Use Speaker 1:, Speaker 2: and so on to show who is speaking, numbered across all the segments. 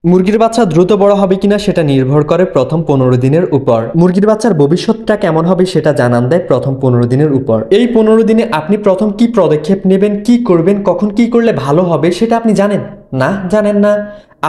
Speaker 1: মুরগির বাচ্চা দ্রুত বড় হবে কিনা সেটা নির্ভর করে প্রথম 15 দিনের উপর। মুরগির বাচ্চার ভবিষ্যৎটা কেমন হবে সেটা জানান দেয় প্রথম 15 দিনের উপর। এই 15 দিনে আপনি প্রথম কি পদক্ষেপ নেবেন, কি করবেন, কখন কি করলে ভালো হবে সেটা আপনি জানেন না? জানেন না?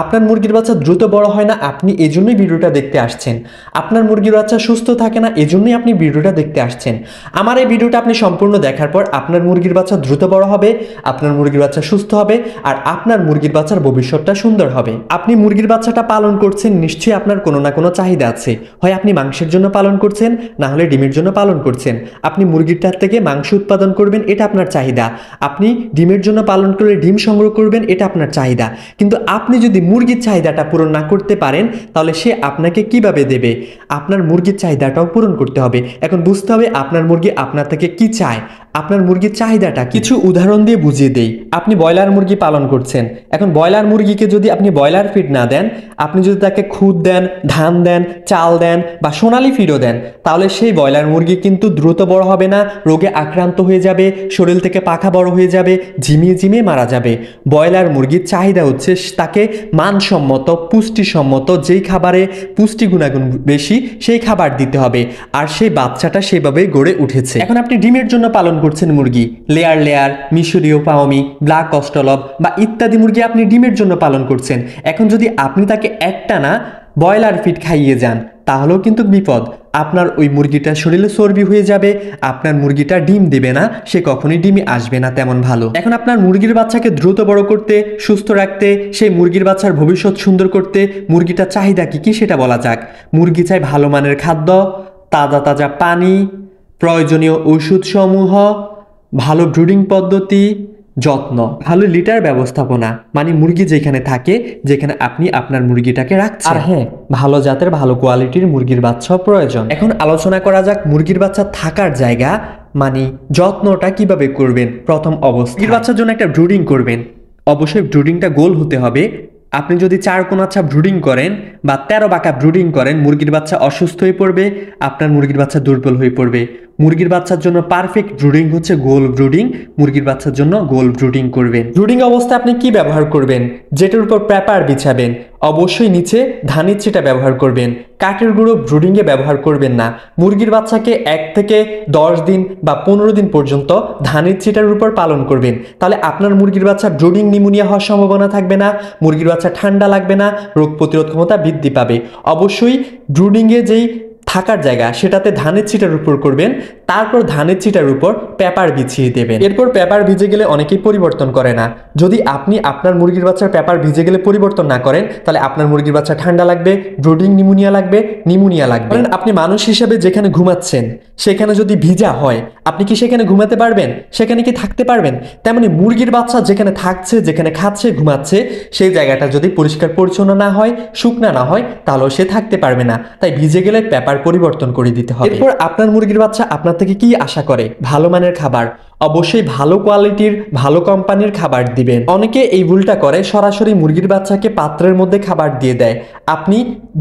Speaker 1: আপনার মুরগির বাচ্চা দ্রুত বড় হয় না, আপনি এজন্যই ভিডিওটা দেখতে আসছেন। আপনার মুরগির বাচ্চা সুস্থ থাকে না, এজন্যই আপনি ভিডিওটা দেখতে আসছেন। আমার এই ভিডিওটা আপনি সম্পূর্ণ দেখার পর আপনার মুরগির বাচ্চা দ্রুত বড় হবে, আপনার মুরগির বাচ্চা সুস্থ হবে, আর আপনার মুরগির বাচ্চার ভবিষ্যৎটা সুন্দর হবে। আপনি মুরগির বাচ্চাটা পালন করছেন, নিশ্চয়ই আপনার কোনো না কোনো চাহিদা আছে। হয় আপনি মাংসের জন্য পালন করছেন, না হলে ডিমের জন্য পালন করছেন। আপনি মুরগিটার থেকে মাংস উৎপাদন করবেন, এটা আপনার চাহিদা। আপনি ডিমের জন্য পালন করে ডিম সংগ্রহ করবেন, এটা আপনার চাহিদা। কিন্তু আপনি যদি মুরগির চাহিদাটা পূরণ না করতে পারেন, তাহলে সে আপনাকে কিভাবে দেবে? আপনার মুরগির চাহিদাটাও পূরণ করতে হবে। এখন বুঝতে হবে আপনার মুরগি আপনার থেকে কি চায়, আপনার মুরগির চাহিদাটা। কিছু উদাহরণ দিয়ে বুঝিয়ে দেই। আপনি ব্রয়লার মুরগি পালন করছেন। এখন ব্রয়লার মুরগিকে যদি আপনি ব্রয়লার ফিড না দেন, আপনি যদি তাকে খুদ দেন, ধান দেন, চাল দেন বা সোনালি ফিডও দেন, তাহলে সেই ব্রয়লার মুরগি কিন্তু দ্রুত বড় হবে না, রোগে আক্রান্ত হয়ে যাবে, শরীর থেকে পাখা বড় হয়ে যাবে, ঝিমিয়ে ঝিমিয়ে মারা যাবে। ব্রয়লার মুরগির চাহিদা হচ্ছে তাকে মানসম্মত, পুষ্টিসম্মত, যেই খাবারে পুষ্টি গুণাগুণ বেশি সেই খাবার দিতে হবে, আর সেই বাচ্চাটা সেভাবেই গড়ে উঠেছে। এখন আপনি ডিমের জন্য পালন করছেন মুরগি, লেয়ার, মিশরীয় পাওমি, ব্ল্যাক অস্ট্রলব বা ইত্যাদি মুরগি আপনি ডিমের জন্য পালন করছেন। এখন যদি আপনি তাকে একটানা ব্রয়লার ফিড খাইয়ে যান, তাহলেও কিন্তু বিপদ। আপনার ওই মুরগিটার শরীরে চর্বি হয়ে যাবে, আপনার মুরগিটা ডিম দেবে না, সে কখনোই ডিমে আসবে না তেমন ভালো। এখন আপনার মুরগির বাচ্চাকে দ্রুত বড় করতে, সুস্থ রাখতে, সেই মুরগির বাচ্চার ভবিষ্যৎ সুন্দর করতে মুরগিটার চাহিদা কি সেটা বলা যাক। মুরগি চাই ভালো মানের খাদ্য, তাজা তাজা পানি, প্রয়োজনীয় ওষুধসমূহ, ভালো ব্রুডিং পদ্ধতি, যত্ন, ভালো লিটার ব্যবস্থাপনা, মানে মুরগি যেখানে থাকে, যেখানে আপনি আপনার মুরগিটাকে রাখছেন। আর হ্যাঁ, ভালো জাতের ভালো কোয়ালিটির মুরগির বাচ্চাও প্রয়োজন। এখন আলোচনা করা যাক মুরগির বাচ্চা থাকার জায়গা, মানে যত্নটা কিভাবে করবেন। প্রথম অবস্থা, মুরগির বাচ্চার জন্য একটা ব্রুডিং করবেন। অবশ্যই ব্রুডিংটা গোল হতে হবে। আপনি যদি 4 কোণাচ্ছা ব্রুডিং করেন বা 13 বাঁকা ব্রুডিং করেন, মুরগির বাচ্চা অসুস্থ হয়ে পড়বে, আপনার মুরগির বাচ্চা দুর্বল হয়ে পড়বে। মুরগির বাচ্চার জন্য পারফেক্ট ব্রুডিং হচ্ছে গোল ব্রুডিং। মুরগির বাচ্চার জন্য গোল ব্রুডিং করবেন। ব্রুডিং অবস্থায় আপনি কি ব্যবহার করবেন? যেটার উপর পেপার বিছাবেন, অবশ্যই নিচে ধানের চিটা ব্যবহার করবেন। কাঠের গুঁড়ো ব্রুডিংয়ে ব্যবহার করবেন না। মুরগির বাচ্চাকে 1 থেকে 10 দিন বা 15 দিন পর্যন্ত ধানের চিটার উপর পালন করবেন। তাহলে আপনার মুরগির বাচ্চা ব্রুডিং নিউমোনিয়া হওয়ার সম্ভাবনা থাকবে না, মুরগির বাচ্চা ঠান্ডা লাগবে না, রোগ প্রতিরোধ ক্ষমতা বৃদ্ধি পাবে। অবশ্যই ব্রুডিংয়ে যেই থাকার জায়গা সেটাতে ধানের চিটার উপর করবেন, তারপর ধানের চিটার উপর পেপার বিছিয়ে দেবেন। এরপর পেপার ভিজে গেলে অনেকেই পরিবর্তন করে না। যদি আপনি আপনার মুরগির বাচ্চার পেপার ভিজে গেলে পরিবর্তন না করেন, তাহলে আপনার মুরগির বাচ্চা ঠান্ডা লাগবে, ব্রুডিং নিউমোনিয়া লাগবে। আপনি মানুষ হিসেবে যেখানে ঘুমাচ্ছেন সেখানে যদি ভিজা হয়, আপনি কি সেখানে ঘুমাতে পারবেন? সেখানে কি থাকতে পারবেন? তেমনি মুরগির বাচ্চা যেখানে থাকছে, যেখানে খাচ্ছে, ঘুমাচ্ছে, সেই জায়গাটা যদি পরিষ্কার পরিচ্ছন্ন না হয়, শুকনা না হয়, তাহলেও সে থাকতে পারবে না। তাই ভিজে গেলে পেপার পরিবর্তন করে দিতে হবে। এরপর আপনার মুরগির বাচ্চা আপনার থেকে কি আশা করে? ভালো মানের খাবার, অবশ্যই ভালো কোয়ালিটির, ভালো কোম্পানির খাবার দিবেন। অনেকে এই ভুলটা করে, সরাসরি মুরগির বাচ্চাকে পাত্রের মধ্যে খাবার দিয়ে দেয়। আপনি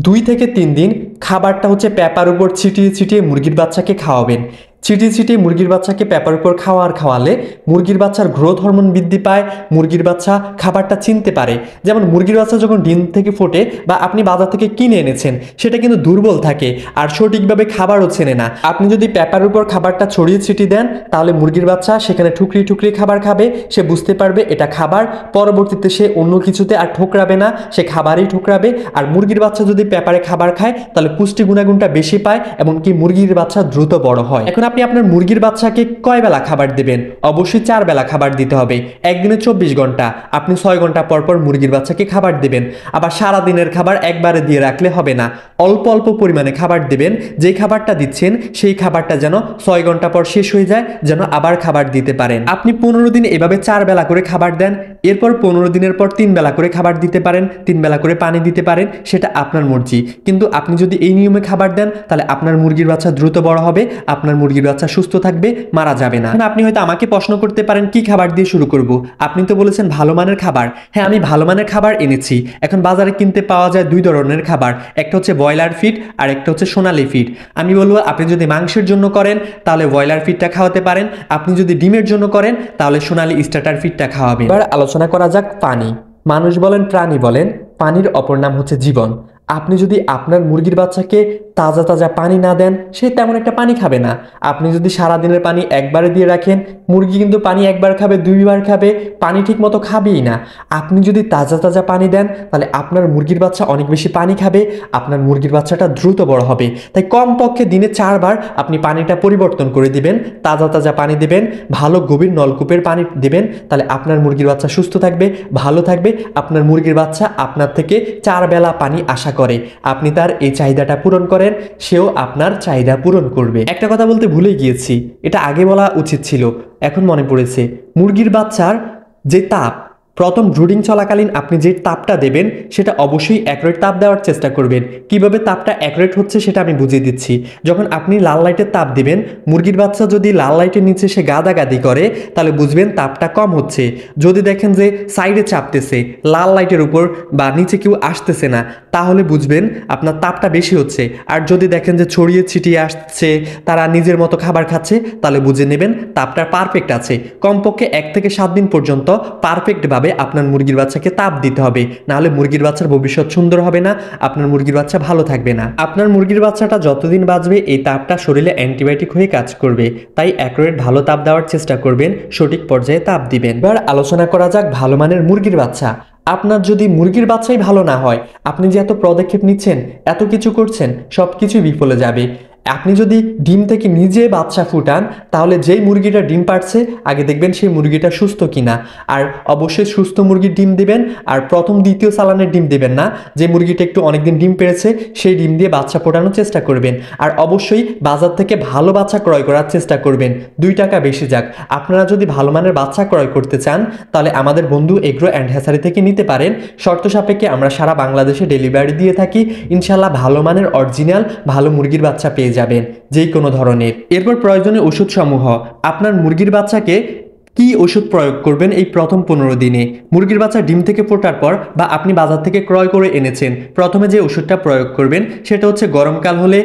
Speaker 1: 2 থেকে 3 দিন খাবারটা হচ্ছে পেপার উপর ছিটিয়ে ছিটিয়ে মুরগির বাচ্চাকে খাওয়াবেন। ছিটিয়ে ছিটিয়ে মুরগির বাচ্চাকে পেপার উপর খাওয়ালে মুরগির বাচ্চার গ্রোথ হরমোন বৃদ্ধি পায়, মুরগির বাচ্চা খাবারটা চিনতে পারে। যেমন মুরগির বাচ্চা যখন ডিম থেকে ফোটে বা আপনি বাজার থেকে কিনে এনেছেন, সেটা কিন্তু দুর্বল থাকে আর সঠিকভাবে খাবারও চেনে না। আপনি যদি পেপার উপর খাবারটা ছড়িয়ে ছিটিয়ে দেন, তাহলে মুরগির বাচ্চা সেখানে ঠুকরি ঠুকরি খাবার খাবে, সে বুঝতে পারবে এটা খাবার। পরবর্তীতে সে অন্য কিছুতে আর ঠোকরাবে না, সে খাবারই ঠোকরাবে। আর মুরগির বাচ্চা যদি পেপারে খাবার খায়, তাহলে পুষ্টি গুণাগুণটা বেশি পায়, এমনকি মুরগির বাচ্চা দ্রুত বড় হয়। এখন আপনি আপনার মুরগির বাচ্চাকে কয় বেলা খাবার দেবেন? অবশ্যই 4 বেলা খাবার দিতে হবে। একদিনে 24 ঘন্টা, আপনি 6 ঘন্টা পর পর মুরগির বাচ্চাকে খাবার দেবেন। আবার সারা দিনের খাবার একবারে দিয়ে রাখলে হবে না, অল্প অল্প পরিমাণে খাবার দেবেন। যে খাবারটা দিচ্ছেন সেই খাবারটা যেন 6 ঘন্টা পর শেষ হয়ে যায়, যেন আবার খাবার দিতে পারেন। আপনি 15 দিন এভাবে 4 বেলা করে খাবার দেন। এরপর 15 দিনের পর 3 বেলা করে খাবার দিতে পারেন, 3 বেলা করে পানি দিতে পারেন, সেটা আপনার মর্জি। কিন্তু আপনি যদি এই নিয়মে খাবার দেন, তাহলে আপনার মুরগির বাচ্চা দ্রুত বড় হবে, আপনার মুরগির বাচ্চা সুস্থ থাকবে, মারা যাবে না। আপনি হয়তো আমাকে প্রশ্ন করতে পারেন কি খাবার দিয়ে শুরু করব? আপনি তো বলেছেন ভালো মানের খাবার। হ্যাঁ, আমি ভালো মানের খাবার এনেছি। এখন বাজারে কিনতে পাওয়া যায় 2 ধরনের খাবার, একটা হচ্ছে ব্রয়লার ফিড আর একটা হচ্ছে সোনালী ফিড। আমি বলবো আপনি যদি মাংসের জন্য করেন তাহলে ব্রয়লার ফিডটা খাওয়াতে পারেন, আপনি যদি ডিমের জন্য করেন তাহলে সোনালী স্টার্টার ফিডটা খাওয়াবেন। এবার আলোচনা করা যাক পানি, মানুষ বলেন প্রাণী বলেন, পানির অপর নাম হচ্ছে জীবন। আপনি যদি আপনার মুরগির বাচ্চাকে তাজা তাজা পানি না দেন, সে তেমন একটা পানি খাবে না। আপনি যদি সারাদিনের পানি একবারে দিয়ে রাখেন, মুরগি কিন্তু পানি একবার খাবে, দুইবার খাবে, পানি ঠিক মতো খাবেই না। আপনি যদি তাজা তাজা পানি দেন, তাহলে আপনার মুরগির বাচ্চা অনেক বেশি পানি খাবে, আপনার মুরগির বাচ্চাটা দ্রুত বড় হবে। তাই কমপক্ষে দিনে 4 বার আপনি পানিটা পরিবর্তন করে দিবেন, তাজা তাজা পানি দিবেন, ভালো গভীর নলকূপের পানি দিবেন। তাহলে আপনার মুরগির বাচ্চা সুস্থ থাকবে, ভালো থাকবে। আপনার মুরগির বাচ্চা আপনার থেকে 4 বেলা পানি আশা করে। আপনি তার এই চাহিদাটা পূরণ করেন, সেও আপনার চাহিদা পূরণ করবে। একটা কথা বলতে ভুলে গিয়েছি, এটা আগে বলা উচিত ছিল, এখন মনে পড়েছে। মুরগির বাচ্চার যে তাপ, প্রথম ব্রুডিং চলাকালীন আপনি যে তাপটা দেবেন সেটা অবশ্যই অ্যাকুরেট তাপ দেওয়ার চেষ্টা করবেন। কিভাবে তাপটা অ্যাকুরেট হচ্ছে সেটা আমি বুঝিয়ে দিচ্ছি। যখন আপনি লাল লাইটের তাপ দিবেন, মুরগির বাচ্চা যদি লাল লাইটের নিচে সে গাদাগাদি করে, তাহলে বুঝবেন তাপটা কম হচ্ছে। যদি দেখেন যে সাইডে চাপতেছে, লাল লাইটের উপর বা নিচে কেউ আসতেছে না, তাহলে বুঝবেন আপনার তাপটা বেশি হচ্ছে। আর যদি দেখেন যে ছড়িয়ে ছিটিয়ে আসছে, তারা নিজের মতো খাবার খাচ্ছে, তাহলে বুঝে নেবেন তাপটা পারফেক্ট আছে। কমপক্ষে 1 থেকে 7 দিন পর্যন্ত পারফেক্টভাবে আপনার মুরগির বাচ্চাকে তাপ দিতে হবে, নাহলে মুরগির বাচ্চার ভবিষ্যৎ সুন্দর হবে না, আপনার মুরগির বাচ্চা ভালো থাকবে না। আপনার মুরগির বাচ্চাটা যতদিন বাঁচবে এই তাপটা শরীরে অ্যান্টিবায়োটিক হয়ে কাজ করবে। তাই অ্যাকুরেট ভালো তাপ দেওয়ার চেষ্টা করবেন, সঠিক পর্যায়ে তাপ দিবেন। এবার আলোচনা করা যাক ভালো মানের মুরগির বাচ্চা। আপনার যদি মুরগির বাচ্চাই ভালো না হয়, আপনি যে এত পদক্ষেপ নিচ্ছেন, এত কিছু করছেন, সব কিছুই বিফলে যাবে। আপনি যদি ডিম থেকে নিজে বাচ্চা ফুটান, তাহলে যেই মুরগিটা ডিম পাড়ছে আগে দেখবেন সেই মুরগিটা সুস্থ কিনা। আর অবশ্যই সুস্থ মুরগির ডিম দিবেন, আর প্রথম দ্বিতীয় চালানের ডিম দিবেন না। যে মুরগিটা একটু অনেকদিন ডিম পেড়েছে সেই ডিম দিয়ে বাচ্চা ফোটানোর চেষ্টা করবেন। আর অবশ্যই বাজার থেকে ভালো বাচ্চা ক্রয় করার চেষ্টা করবেন, 2 টাকা বেশি যাক। আপনারা যদি ভালো মানের বাচ্চা ক্রয় করতে চান, তাহলে আমাদের বন্ধু এগ্রো অ্যান্ড হ্যাচারি থেকে নিতে পারেন। শর্ত সাপেক্ষে আমরা সারা বাংলাদেশে ডেলিভারি দিয়ে থাকি। ইনশাল্লাহ ভালো মানের অরিজিনাল ভালো মুরগির বাচ্চা পেয়ে যাবেন যে কোনো ধরনের। এরপর প্রয়োজনীয় ওষুধ সমূহ। আপনার মুরগির বাচ্চাকে কি ওষুধ প্রয়োগ করবেন এই প্রথম 15 দিনে? মুরগির বাচ্চা ডিম থেকে ফোটার পর বা আপনি বাজার থেকে ক্রয় করে এনেছেন, প্রথমে যে ওষুধটা প্রয়োগ করবেন সেটা হচ্ছে গরমকাল হলে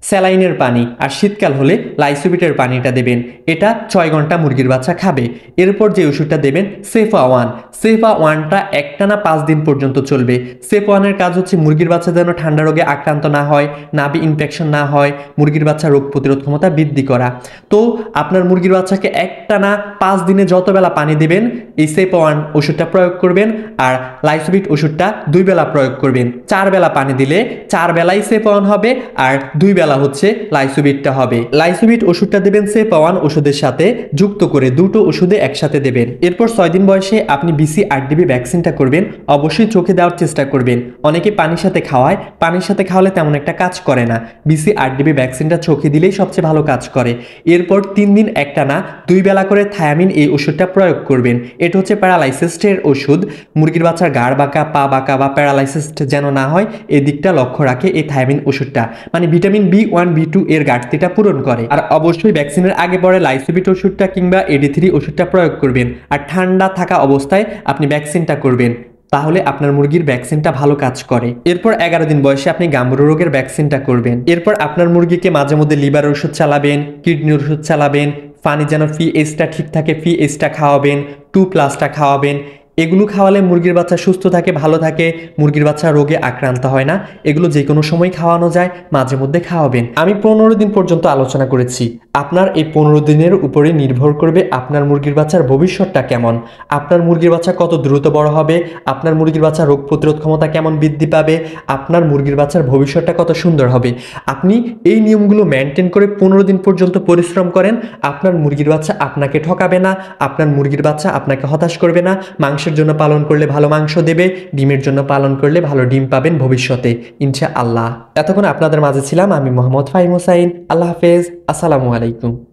Speaker 1: স্যালাইনের পানি, আর শীতকাল হলে লাইসোবিটের পানিটা দেবেন। এটা 6 ঘন্টা মুরগির বাচ্চা খাবে। এরপর যে ওষুধটা দেবেন সেফা ওয়ান। সেফা ওয়ানটা একটানা 5 দিন পর্যন্ত চলবে। সেফা ওয়ানের কাজ হচ্ছে মুরগির বাচ্চা যেন ঠান্ডা রোগে আক্রান্ত না হয়, নাভি ইনফেকশন না হয়, মুরগির বাচ্চা রোগ প্রতিরোধ ক্ষমতা বৃদ্ধি করা। তো আপনার মুরগির বাচ্চাকে একটানা 5 দিনে যত বেলা পানি দেবেন এই সেফা ওয়ান ওষুধটা প্রয়োগ করবেন, আর লাইসোবিট ওষুধটা 2 বেলা প্রয়োগ করবেন। 4 বেলা পানি দিলে 4 বেলাই সেফা ওয়ান হবে, আর 2 বেলা হচ্ছে লাইসোবিটটা হবে। লাইসোবিট ওষুধটা দেবেন সেফা ওয়ান ওষুধের সাথে যুক্ত করে, দুটো ওষুধে একসাথে দেবেন। এরপর 6 দিন বয়সে আপনি BCRDB ভ্যাকসিনটা করবেন। অবশ্যই চোখে দেওয়ার চেষ্টা করবেন। অনেকে পানির সাথে খাওয়ায়, পানির সাথে খাওয়ালে তেমন একটা কাজ করে না। BCRDB ভ্যাকসিনটা চোখে দিলেই সবচেয়ে ভালো কাজ করে। এরপর 3 দিন একটানা 2 বেলা করে থায়ামিন এই ওষুধটা প্রয়োগ করবেন। এটা হচ্ছে প্যারালাইসিসের ওষুধ। মুরগির বাচ্চার গাড় বাঁকা, পা বাঁকা বা প্যারালাইসিস যেন না হয় এই দিকটা লক্ষ্য রাখে এই থায়ামিন ওষুধটা। মানে ভিটামিন B1 B2 এর ঘাটতিটা পূরণ করে। আর অবশ্যই ভ্যাকসিনের আগে পরে লাইসোবিট ওষুধটা কিংবা AD3 ওষুধটা প্রয়োগ করবেন। আর ঠান্ডা থাকা অবস্থায় আপনি ভ্যাকসিনটা করবেন, তাহলে আপনার মুরগির ভ্যাকসিনটা ভালো কাজ করে। এরপর 11 দিন বয়সে আপনি গাম্বুরো রোগের ভ্যাকসিনটা করবেন। এরপর আপনার মুরগিকে মাঝে মধ্যে লিভার ওষুধ চালাবেন, কিডনির ওষুধ চালাবেন, পানি যেন PH-টা ঠিক থাকে PH-টা খাওয়াবেন, 2+টা খাওয়াবেন। এগুলো খাওয়ালে মুরগির বাচ্চা সুস্থ থাকে, ভালো থাকে, মুরগির বাচ্চা রোগে আক্রান্ত হয় না। এগুলো যে কোনো সময় খাওয়ানো যায়, মাঝে মধ্যে খাওয়াবেন। আমি 15 দিন পর্যন্ত আলোচনা করেছি। আপনার এই 15 দিনের উপরে নির্ভর করবে আপনার মুরগির বাচ্চার ভবিষ্যৎটা কেমন, আপনার মুরগির বাচ্চা কত দ্রুত বড় হবে, আপনার মুরগির বাচ্চা রোগ প্রতিরোধ ক্ষমতা কেমন বৃদ্ধি পাবে, আপনার মুরগির বাচ্চার ভবিষ্যৎটা কত সুন্দর হবে। আপনি এই নিয়মগুলো মেনটেন করে 15 দিন পর্যন্ত পরিশ্রম করেন, আপনার মুরগির বাচ্চা আপনাকে ঠকাবে না, আপনার মুরগির বাচ্চা আপনাকে হতাশ করবে না। মাংসের জন্য পালন করলে ভালো মাংস দেবে, ডিমের জন্য পালন করলে ভালো ডিম পাবেন ভবিষ্যতে ইনশাআল্লাহ। এতক্ষণ আপনাদের মাঝে ছিলাম আমি মোহাম্মদ ফাহিম হোসাইন। আল্লাহ হাফেজ, আসসালামু আলাইকুম।